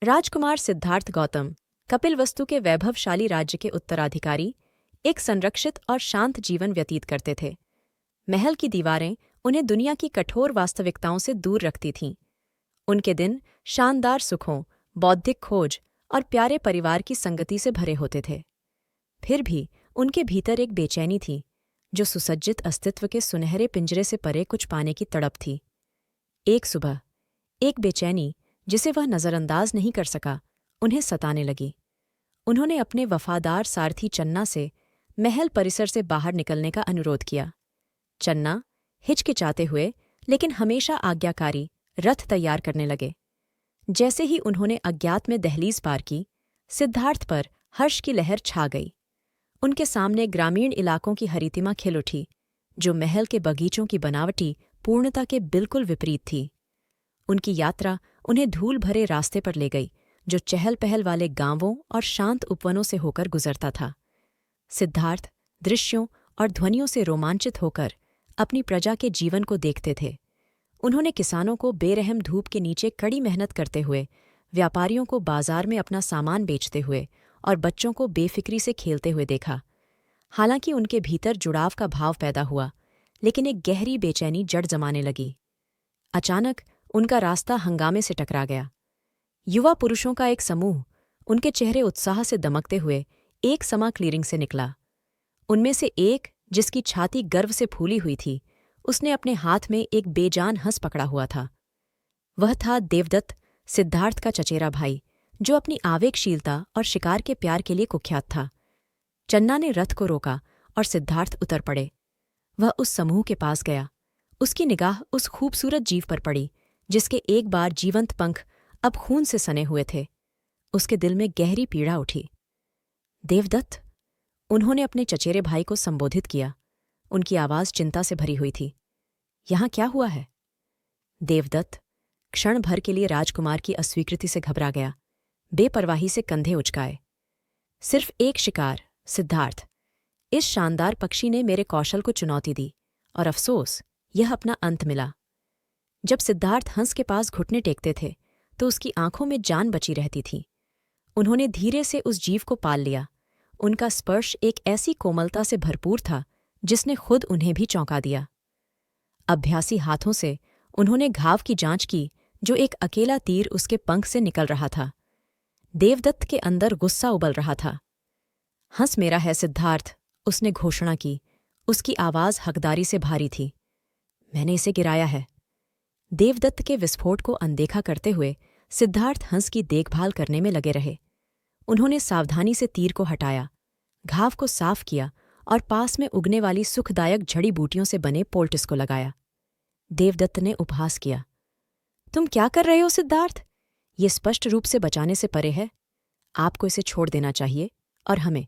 राजकुमार सिद्धार्थ गौतम कपिलवस्तु के वैभवशाली राज्य के उत्तराधिकारी एक संरक्षित और शांत जीवन व्यतीत करते थे। महल की दीवारें उन्हें दुनिया की कठोर वास्तविकताओं से दूर रखती थीं। उनके दिन शानदार सुखों, बौद्धिक खोज और प्यारे परिवार की संगति से भरे होते थे। फिर भी उनके भीतर एक बेचैनी थी, जो सुसज्जित अस्तित्व के सुनहरे पिंजरे से परे कुछ पाने की तड़प थी। एक सुबह एक बेचैनी जिसे वह नज़रअंदाज नहीं कर सका, उन्हें सताने लगी। उन्होंने अपने वफादार सारथी चन्ना से महल परिसर से बाहर निकलने का अनुरोध किया। चन्ना हिचकिचाते हुए लेकिन हमेशा आज्ञाकारी रथ तैयार करने लगे। जैसे ही उन्होंने अज्ञात में दहलीज पार की, सिद्धार्थ पर हर्ष की लहर छा गई। उनके सामने ग्रामीण इलाकों की हरितिमा खिल उठी, जो महल के बगीचों की बनावटी पूर्णता के बिल्कुल विपरीत थी। उनकी यात्रा उन्हें धूल भरे रास्ते पर ले गई, जो चहल पहल वाले गांवों और शांत उपवनों से होकर गुजरता था। सिद्धार्थ दृश्यों और ध्वनियों से रोमांचित होकर अपनी प्रजा के जीवन को देखते थे। उन्होंने किसानों को बेरहम धूप के नीचे कड़ी मेहनत करते हुए, व्यापारियों को बाजार में अपना सामान बेचते हुए और बच्चों को बेफिक्री से खेलते हुए देखा। हालांकि उनके भीतर जुड़ाव का भाव पैदा हुआ, लेकिन एक गहरी बेचैनी जड़ जमाने लगी। अचानक उनका रास्ता हंगामे से टकरा गया। युवा पुरुषों का एक समूह उनके चेहरे उत्साह से दमकते हुए एक समा क्लीयरिंग से निकला। उनमें से एक, जिसकी छाती गर्व से फूली हुई थी, उसने अपने हाथ में एक बेजान हंस पकड़ा हुआ था। वह था देवदत्त, सिद्धार्थ का चचेरा भाई, जो अपनी आवेगशीलता और शिकार के प्यार के लिए कुख्यात था। चन्ना ने रथ को रोका और सिद्धार्थ उतर पड़े। वह उस समूह के पास गया। उसकी निगाह उस खूबसूरत जीव पर पड़ी, जिसके एक बार जीवंत पंख अब खून से सने हुए थे। उसके दिल में गहरी पीड़ा उठी। देवदत्त, उन्होंने अपने चचेरे भाई को संबोधित किया। उनकी आवाज चिंता से भरी हुई थी। यहाँ क्या हुआ है? देवदत्त क्षण भर के लिए राजकुमार की अस्वीकृति से घबरा गया, बेपरवाही से कंधे उचकाए। सिर्फ एक शिकार, सिद्धार्थ। इस शानदार पक्षी ने मेरे कौशल को चुनौती दी, और अफसोस, यह अपना अंत मिला। जब सिद्धार्थ हंस के पास घुटने टेकते थे, तो उसकी आंखों में जान बची रहती थी। उन्होंने धीरे से उस जीव को पाल लिया। उनका स्पर्श एक ऐसी कोमलता से भरपूर था, जिसने खुद उन्हें भी चौंका दिया। अभ्यासी हाथों से उन्होंने घाव की जांच की, जो एक अकेला तीर उसके पंख से निकल रहा था। देवदत्त के अंदर गुस्सा उबल रहा था। हंस मेरा है सिद्धार्थ, उसने घोषणा की। उसकी आवाज हकदारी से भारी थी। मैंने इसे गिराया है। देवदत्त के विस्फोट को अनदेखा करते हुए सिद्धार्थ हंस की देखभाल करने में लगे रहे। उन्होंने सावधानी से तीर को हटाया, घाव को साफ किया और पास में उगने वाली सुखदायक जड़ी बूटियों से बने पोल्टिस को लगाया। देवदत्त ने उपहास किया। तुम क्या कर रहे हो सिद्धार्थ? ये स्पष्ट रूप से बचाने से परे है। आपको इसे छोड़ देना चाहिए, और हमें